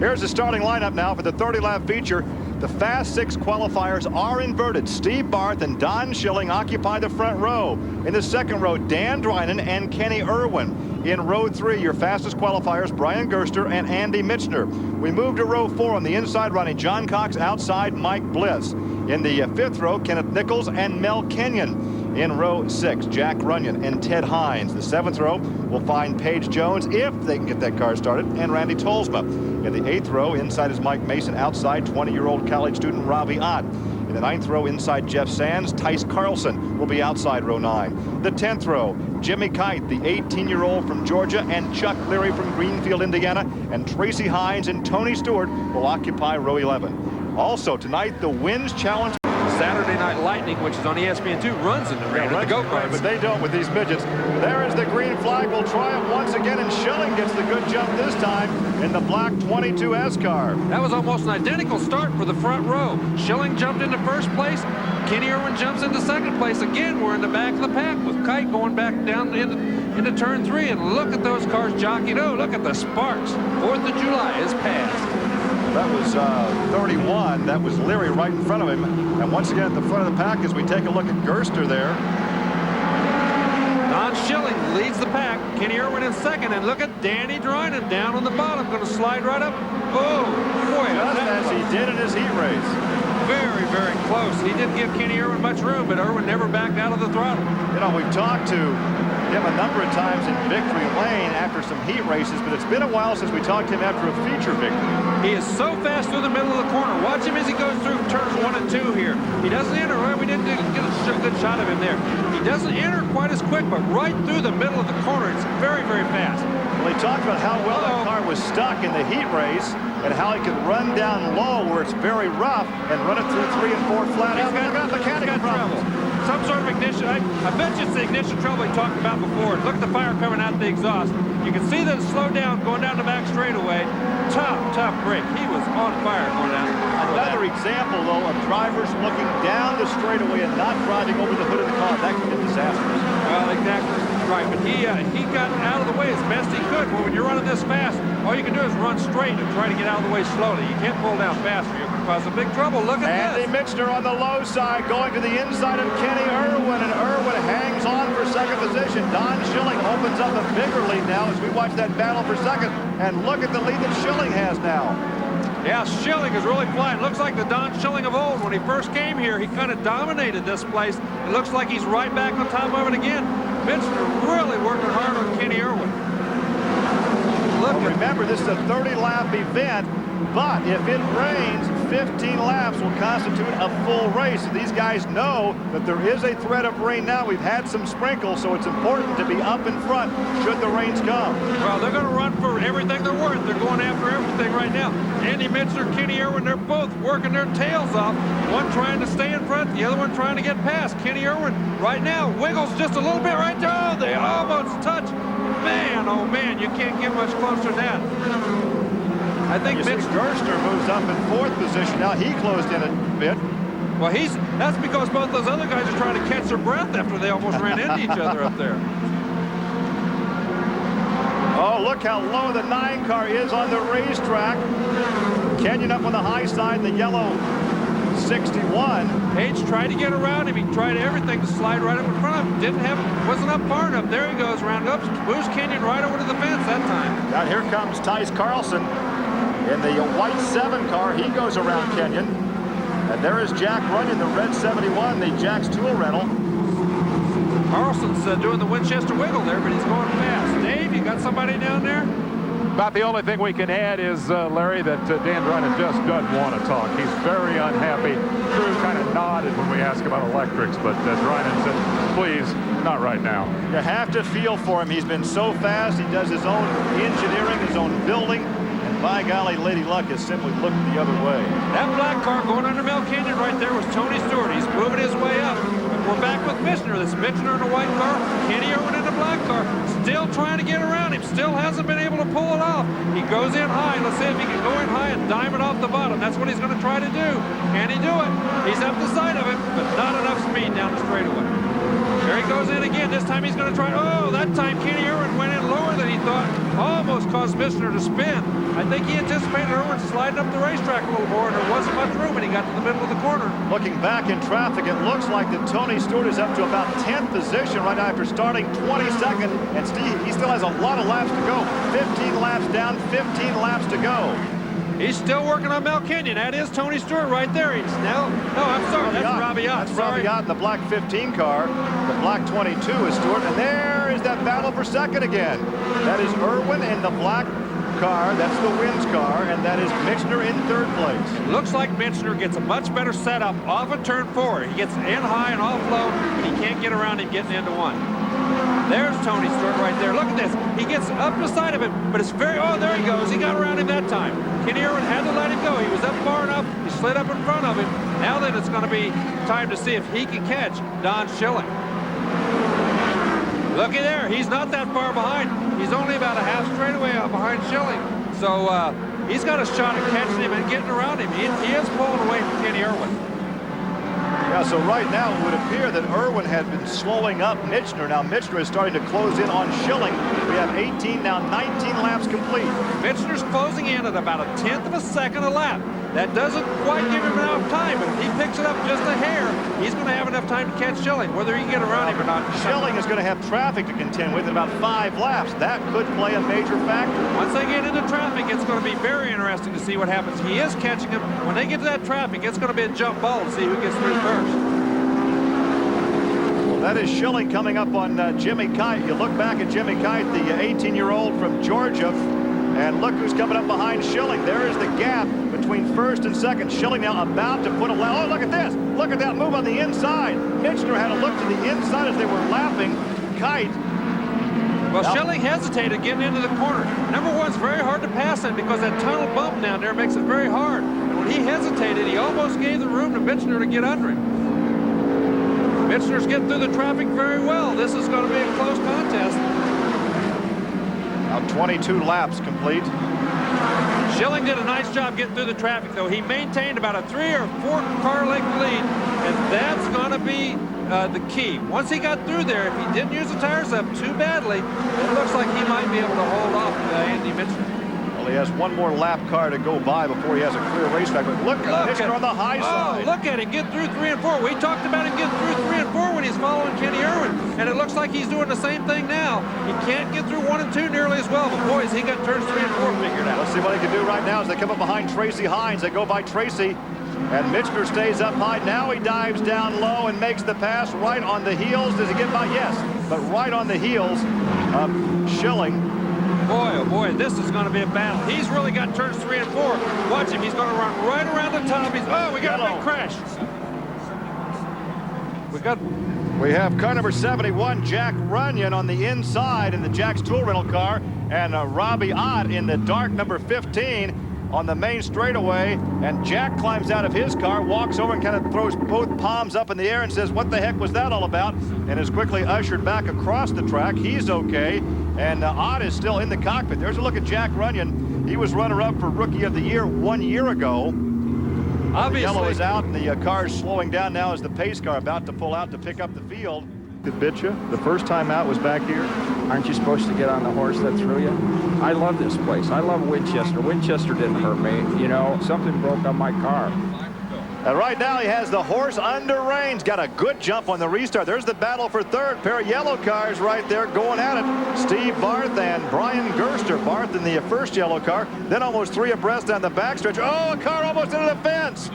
Here's the starting lineup now for the 30-lap feature. The Fast Six qualifiers are inverted. Steve Barth and Don Schilling occupy the front row. In the second row, Dan Drinan and Kenny Irwin. In row 3, your fastest qualifiers, Brian Gerster and Andy Michener. We move to row 4 on the inside running, John Cox outside Mike Bliss. In the 5th row, Kenneth Nichols and Mel Kenyon. In row 6, Jack Runyon and Ted Hines. The 7th row will find Paige Jones, if they can get that car started, and Randy Tolsma. In the 8th row, inside is Mike Mason, outside 20-year-old college student Ravi Ott. In the 9th row, inside Jeff Sands, Tice Carlson will be outside row 9. The 10th row, Jimmy Kite, the 18-year-old from Georgia, and Chuck Leary from Greenfield, Indiana, and Tracy Hines and Tony Stewart will occupy row 11. Also tonight, the Wins Challenge. Saturday Night Lightning, which is on ESPN2, runs in the rain at the go-karts. But they don't with these midgets. There is the green flag. Will triumph once again, and Schilling gets the good jump this time in the black 22S car. That was almost an identical start for the front row. Schilling jumped into first place. Kenny Irwin jumps into second place. Again, we're in the back of the pack with Kite going back down into turn 3. And look at those cars jockeying. Oh, look at the sparks. 4th of July is passed. That was 31. That was Leary right in front of him. And once again at the front of the pack as we take a look at Gerster there. Don Schilling leads the pack. Kenny Irwin in second. And look at Danny Drinan down on the bottom. Going to slide right up. Oh, boy. Just as he did in his heat race. Very, very close. He didn't give Kenny Irwin much room, but Irwin never backed out of the throttle. You know, we've talked to him a number of times in victory lane after some heat races, but it's been a while since we talked to him after a feature victory. He is so fast through the middle of the corner. Watch him as he goes through turns 1 and 2 here. He doesn't enter, right? We didn't get a good shot of him there. He doesn't enter quite as quick, but right through the middle of the corner, it's very, very fast. Well, he talked about how well that car was stuck in the heat race and how he could run down low where it's very rough and run it through 3 and 4 flat out. He's got mechanical problems. Some sort of ignition. I bet you it's the ignition trouble he talked about before. Look at the fire coming out the exhaust. You can see that it's slowed down going down the back straightaway. Tough break. He was on fire going down. Another example, though, of drivers looking down the straightaway and not driving over the hood of the car. That could be disastrous. Well, exactly right. But he got out of the way as best he could. Well, when you're running this fast, all you can do is run straight and try to get out of the way slowly. You can't pull down fast or you're going to cause some big trouble. Look at this. Andy Michener on the low side going to the inside of Kenny Irwin, and Irwin hangs on for second position. Don Schilling opens up a bigger lead now as we watch that battle for second. And look at the lead that Schilling has now. Yeah, Schilling is really flying. Looks like the Don Schilling of old. When he first came here, he kind of dominated this place. It looks like he's right back on top of it again. Michener really working hard on Kenny Irwin. Well, remember, this is a 30-lap event, but if it rains, 15 laps will constitute a full race. These guys know that there is a threat of rain now. We've had some sprinkles, so it's important to be up in front should the rains come. Well, they're going to run for everything they're worth. They're going after everything right now. Andy Michener, Kenny Irwin, they're both working their tails off. One trying to stay in front, the other one trying to get past. Kenny Irwin right now wiggles just a little bit right there. Oh, they almost touch. Man, oh man, you can't get much closer to that. I think Gerster moves up in 4th position. Now he closed in a bit. Well, that's because both those other guys are trying to catch their breath after they almost ran into each other up there. Oh, look how low the 9 car is on the racetrack. Kenyon up on the high side, the yellow 61. Page tried to get around him. He tried everything to slide right up in front of him. Wasn't up far enough. There he goes, round up. Moves Kenyon right over to the fence that time. Now here comes Tice Carlson in the white 7 car. He goes around Kenyon. And there is Jack Runyon, the red 71, the Jack's Tool rental. Carlson's doing the Winchester wiggle there, but he's going fast. Dave, you got somebody down there? About the only thing we can add is, Larry, that Dan Drinan just doesn't want to talk. He's very unhappy. Drew kind of nodded when we asked about electrics, but Drinan said, please, not right now. You have to feel for him. He's been so fast. He does his own engineering, his own building. And by golly, Lady Luck has simply looked the other way. That black car going under Mel Kenyon right there was Tony Stewart. He's moving his way up. We're back with Michener. This Michener in a white car, Kenny Irwin in a black car. Still trying to get around him. Still hasn't been able to pull it off. He goes in high. Let's see if he can go in high and dime it off the bottom. That's what he's going to try to do. Can he do it? He's up the side of it, but not enough speed down the straightaway. There he goes in again. This time he's going to try. Oh, that time Kenny Irwin went in lower than he thought. Almost caused Michener to spin. I think he anticipated Irwin sliding up the racetrack a little more, and there wasn't much room when he got to the middle of the corner. Looking back in traffic, it looks like that Tony Stewart is up to about 10th position right now after starting 22nd. And he still has a lot of laps to go. 15 laps down, 15 laps to go. He's still working on Mel Kenyon. That is Tony Stewart right there. He's now, no, I'm sorry, that's Robbie Ott. That's Robbie Ott in the black 15 car. The black 22 is Stewart. And there is that battle for second again. That is Irwin in the black car. That's the Wins car. And that is Michener in third place. Looks like Michener gets a much better setup off of turn 4. He gets in high and off low, and he can't get around him getting into 1. There's Tony Stewart right there. Look at this. He gets up beside of him, but it's very, oh, there he goes. He got around him that time. Kenny Irwin had to let him go. He was up far enough. He slid up in front of him. Now then it's going to be time to see if he can catch Don Schilling. Looky there. He's not that far behind. He's only about a half straightaway behind Schilling. So he's got a shot at catching him and getting around him. He is pulling away from Kenny Irwin. Yeah, so right now it would appear that Irwin had been slowing up Michener. Now Michener is starting to close in on Schilling. We have 18, now 19 laps complete. Michener's closing in at about 1/10 of a second a lap. That doesn't quite give him enough time, but if he picks it up just a hair, he's going to have enough time to catch Schilling, whether he can get around him or not. Schilling is going to have traffic to contend with in about 5 laps. That could play a major factor. Once they get into traffic, it's going to be very interesting to see what happens. He is catching him. When they get to that traffic, it's going to be a jump ball to see who gets through first. That is Schilling coming up on Jimmy Kite. You look back at Jimmy Kite, the 18-year-old from Georgia, and look who's coming up behind Schilling. There is the gap between first and second. Schilling now about to put a lap. Oh, look at this. Look at that move on the inside. Michener had a look to the inside as they were lapping Kite. Well, Schilling hesitated getting into the corner. Number 1's very hard to pass him because that tunnel bump down there makes it very hard. And when he hesitated, he almost gave the room to Michener to get under him. Michener's getting through the traffic very well. This is going to be a close contest. Now 22 laps complete. Schilling did a nice job getting through the traffic, though. He maintained about a 3 or 4 car length lead, and that's going to be the key. Once he got through there, if he didn't use the tires up too badly, it looks like he might be able to hold off Andy Michener. Well, he has one more lap car to go by before he has a clear racetrack. But look at Michener on the high side. Look at him get through 3 and 4. We talked about him getting through 3 and 4 when he's following Kenny Irwin, and it looks like he's doing the same thing now. He can't get through 1 and 2 nearly as well, but boys, he got turns 3 and 4 figured out. Let's see what he can do right now as they come up behind Tracy Hines. They go by Tracy, and Michener stays up high. Now he dives down low and makes the pass right on the heels. Does he get by? Yes, but right on the heels of Schilling. Boy, oh boy, this is going to be a battle. He's really got turns 3 and 4. Watch him. He's going to run right around the top. Oh, we got a big crash. We have car number 71, Jack Runyon, on the inside in the Jack's Tool Rental car, and Robbie Ott in the dark number 15 on the main straightaway. And Jack climbs out of his car, walks over and kind of throws both palms up in the air and says, "What the heck was that all about?" and is quickly ushered back across the track. He's okay. And Ott is still in the cockpit. There's a look at Jack Runyon. He was runner-up for Rookie of the Year 1 year ago. Obviously, the yellow is out, and the car is slowing down now as the pace car about to pull out to pick up the field. Did bit you? The first time out was back here. Aren't you supposed to get on the horse that threw you? I love this place. I love Winchester. Winchester didn't hurt me. You know, something broke on my car. And right now he has the horse under reins. Got a good jump on the restart. There's the battle for third. Pair of yellow cars right there going at it. Steve Barth and Brian Gerster. Barth in the first yellow car. Then almost 3 abreast down the backstretch. Oh, a car almost into the fence.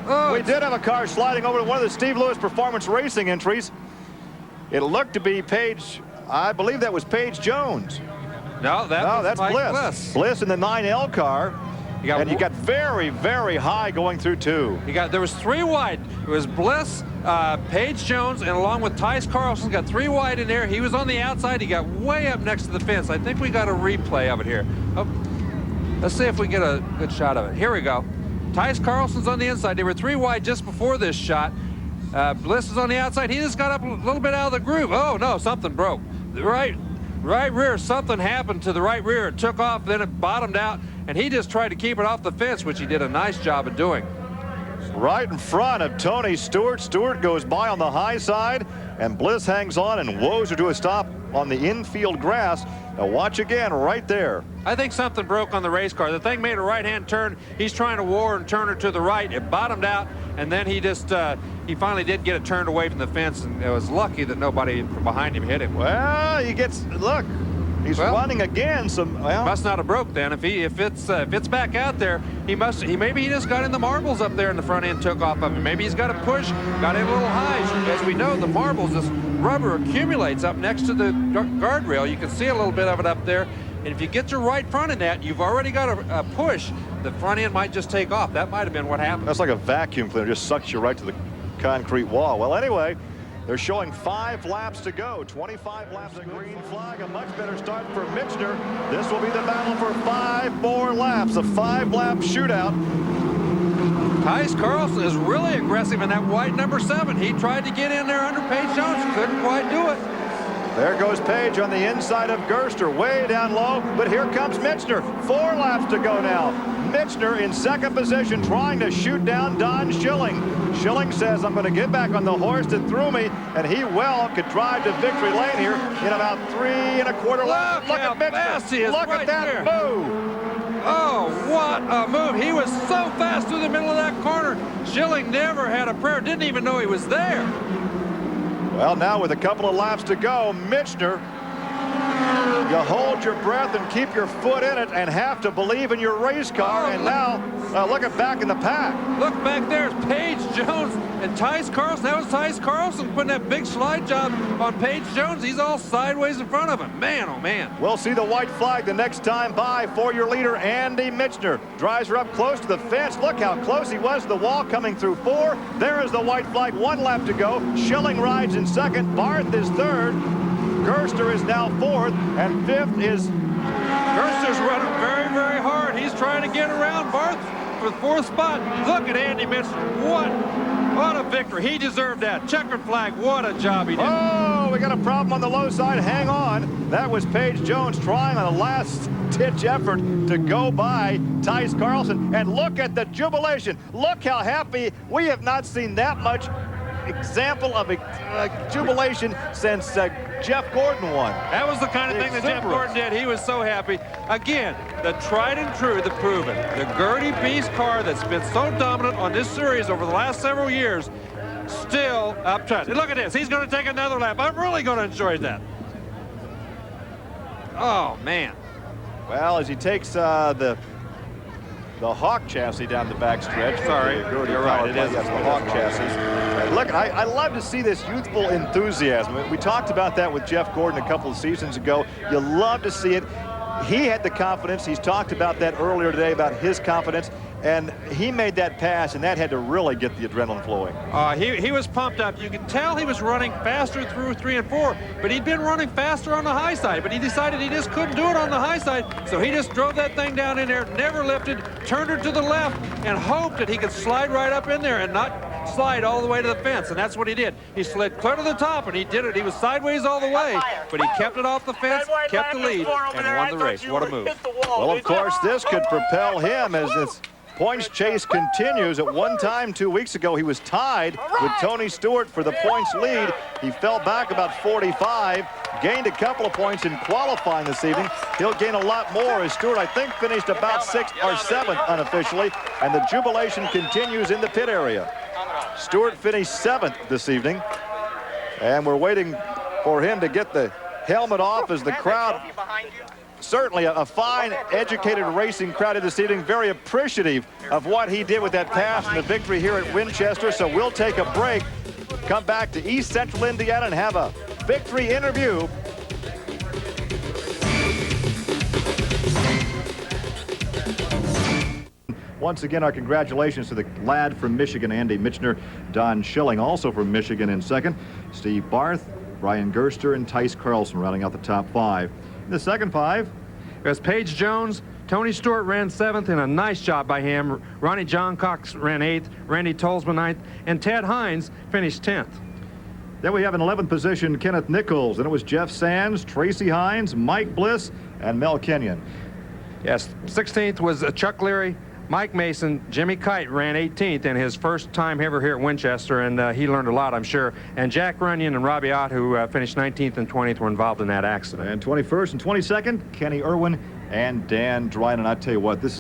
Oh, we did have a car sliding over to one of the Steve Lewis Performance Racing entries. It looked to be Paige. I believe that was Paige Jones. No, that's Bliss. Bliss in the 9L car. And you got very, very high going through 2. There was 3 wide. It was Bliss, Paige Jones, and along with Tice Carlson, got 3 wide in there. He was on the outside. He got way up next to the fence. I think we got a replay of it here. Oh, let's see if we get a good shot of it. Here we go. Tice Carlson's on the inside. They were 3 wide just before this shot. Bliss is on the outside. He just got up a little bit out of the groove. Oh, no, something broke. The right rear, something happened to the right rear. It took off, then it bottomed out, and he just tried to keep it off the fence, which he did a nice job of doing. Right in front of Tony Stewart. Stewart goes by on the high side. and Bliss hangs on and woes her to a stop on the infield grass. Now watch again right there. I think something broke on the race car. The thing made a right-hand turn. He's trying to war and turn her to the right. It bottomed out, and then he just he finally did get it turned away from the fence, and it was lucky that nobody from behind him hit him. Well, he gets, look, he's running again. Must not have broke then. If it's back out there, maybe he just got in the marbles up there in the front end, took off of him. Maybe he's got a push, got in a little high. As we know, the marbles, this rubber accumulates up next to the guardrail. You can see a little bit of it up there. And if you get your right front in that, you've already got a push. The front end might just take off. That might have been what happened. That's like a vacuum cleaner, just sucks you right to the concrete wall. Well, anyway, they're showing 5 laps to go. 25 laps of green flag. A much better start for Mitchner. This will be the battle for 5 more laps. A 5-lap shootout. Tice Carlson is really aggressive in that white number 7. He tried to get in there under Paige Jones. Couldn't quite do it. There goes Paige on the inside of Gerster, way down low, but here comes Mitchner. 4 laps to go now. Mitchner in second position, trying to shoot down Don Schilling. Schilling says, I'm going to get back on the horse that threw me, and he well could drive to victory lane here in about 3 1/4 laps. Look at Mitchner. Look at that move. Oh, what a move. He was so fast through the middle of that corner. Schilling never had a prayer, didn't even know he was there. Well, now with a couple of laps to go, Mitchner, you hold your breath and keep your foot in it and have to believe in your race car. And now, look at back in the pack. Look back there, it's Paige Jones and Tice Carlson. That was Tice Carlson putting that big slide job on Paige Jones. He's all sideways in front of him. Man, oh man. We'll see the white flag the next time by for your leader, Andy Mitchner. Drives her up close to the fence. Look how close he was to the wall coming through 4. There is the white flag. 1 lap to go. Schilling rides in second. Barth is third. Gerster is now 4th, and 5th is... Gerster's running very, very hard. He's trying to get around Barth for the 4th spot. Look at Andy Mitchner. What a victory. He deserved that. Checkered flag. What a job he did. Oh, we got a problem on the low side. Hang on. That was Paige Jones trying on a last-ditch effort to go by Tice Carlson. And look at the jubilation. Look how happy. We have not seen that much example of jubilation since Jeff Gordon won. That was the kind of thing that Jeff Gordon did. He was so happy. Again, the tried and true, the proven, the Gertie Beast car that's been so dominant on this series over the last several years, still up top. Look at this. He's going to take another lap. I'm really going to enjoy that. Oh, man. Well, as he takes the Hawk chassis down the back stretch. Sorry, you're right. It is the Hawk chassis. Look, I love to see this youthful enthusiasm. We talked about that with Jeff Gordon a couple of seasons ago. You love to see it. He had the confidence. He's talked about that earlier today, about his confidence. And he made that pass, and that had to really get the adrenaline flowing. He was pumped up. You could tell he was running faster through 3 and 4, but he'd been running faster on the high side, but he decided he just couldn't do it on the high side, so he just drove that thing down in there, never lifted, turned her to the left, and hoped that he could slide right up in there and not slide all the way to the fence, and that's what he did. He slid clear to the top, and he did it. He was sideways all the way, but he kept it off the fence, kept the lead, and won the race. What a move. Well, of course, this could propel him as this points chase continues. At one time 2 weeks ago, he was tied with Tony Stewart for the points lead. He fell back about 45, gained a couple of points in qualifying this evening. He'll gain a lot more as Stewart, I think, finished about 6th or 7th unofficially, and the jubilation continues in the pit area. Stewart finished 7th this evening, and we're waiting for him to get the helmet off as the crowd, certainly a fine, educated racing crowd this evening, very appreciative of what he did with that pass and the victory here at Winchester. So we'll take a break, come back to East Central Indiana and have a victory interview. Once again, our congratulations to the lad from Michigan, Andy Mitchner. Don Schilling, also from Michigan, in second. Steve Barth, Brian Gerster, and Tice Carlson rounding out the top 5. In the second 5, it was Paige Jones. Tony Stewart ran 7th, and a nice job by him. Ronnie John Cox ran 8th, Randy Tolsman 9th, and Ted Hines finished 10th. Then we have in 11th position Kenneth Nichols. Then it was Jeff Sands, Tracy Hines, Mike Bliss, and Mel Kenyon. Yes, 16th was Chuck Leary. Mike Mason, Jimmy Kite ran 18th in his first time ever here at Winchester, and he learned a lot, I'm sure. And Jack Runyon and Robbie Ott, who finished 19th and 20th, were involved in that accident. And 21st and 22nd, Kenny Irwin and Dan Drynan. I tell you what, this